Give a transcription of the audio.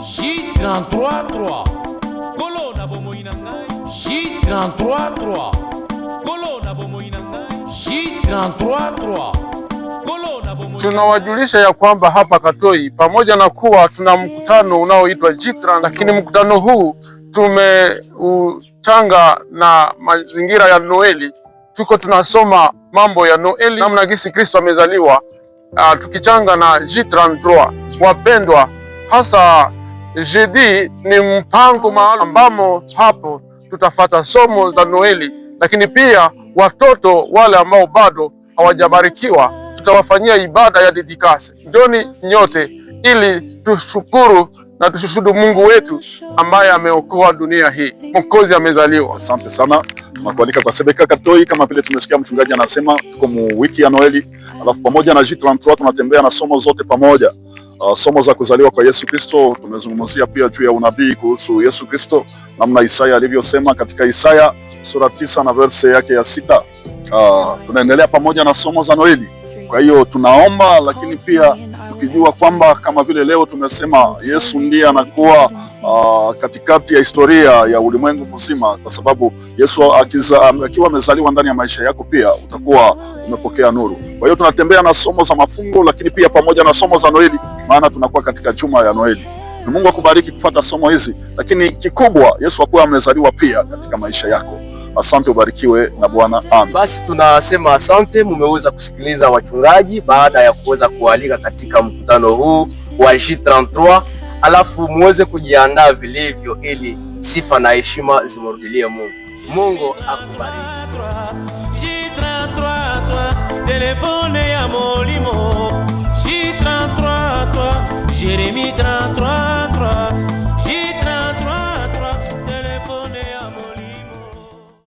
J33 Kolona bomoina ngai J33 Kolona bomoina ngai J33 Tunawajulisha ya kwamba hapa Katoi, pamoja na kuwa tuna mkutano unaoitwa J33, lakini mkutano huu tumeuchanga na mazingira ya Noeli. Tuko tunasoma mambo ya Noeli, namna gisi Kristo amezaliwa, tukichanga na J33. Wapendwa, hasa jeudi ni mpango maalum ambamo hapo tutafata somo za Noeli, lakini pia watoto wale ambao bado hawajabarikiwa tutawafanyia ibada ya dedikase. Njoni nyote ili tushukuru na tushuhudu Mungu wetu ambaye ameokoa dunia hii. Mwokozi amezaliwa. Asante sana. Tunakualika kwa Sebeka Katoi, kama vile tumesikia mchungaji anasema, tuko mu wiki ya Noeli, alafu pamoja na J33 tunatembea na somo zote pamoja. Somo za kuzaliwa kwa Yesu Kristo. Tumezungumzia pia juu ya unabii kuhusu Yesu Kristo, namna Isaya alivyosema katika Isaya sura 9 na verse yake ya 6. Tunaendelea pamoja na somo za Noeli. Kwa hiyo tunaomba, lakini pia tukijua kwamba kama vile leo tumesema Yesu ndiye anakuwa katikati ya historia ya ulimwengu mzima, kwa sababu Yesu akiwa amezaliwa ndani ya maisha yako pia utakuwa umepokea nuru. Kwa hiyo tunatembea na somo za mafungo, lakini pia pamoja na somo za Noeli, maana tunakuwa katika juma ya Noeli. Mungu akubariki kufuata somo hizi, lakini kikubwa Yesu akuwa amezaliwa pia katika maisha yako. Asante, ubarikiwe na Bwana. Amen. Basi tunasema asante, mumeweza kusikiliza wachungaji baada ya kuweza kualika katika mkutano huu wa J33, alafu muweze kujiandaa vilivyo ili sifa na heshima zimrudilie Mungu. Mungu akubariki. J33 telefone ya molimo J33 Jeremie 33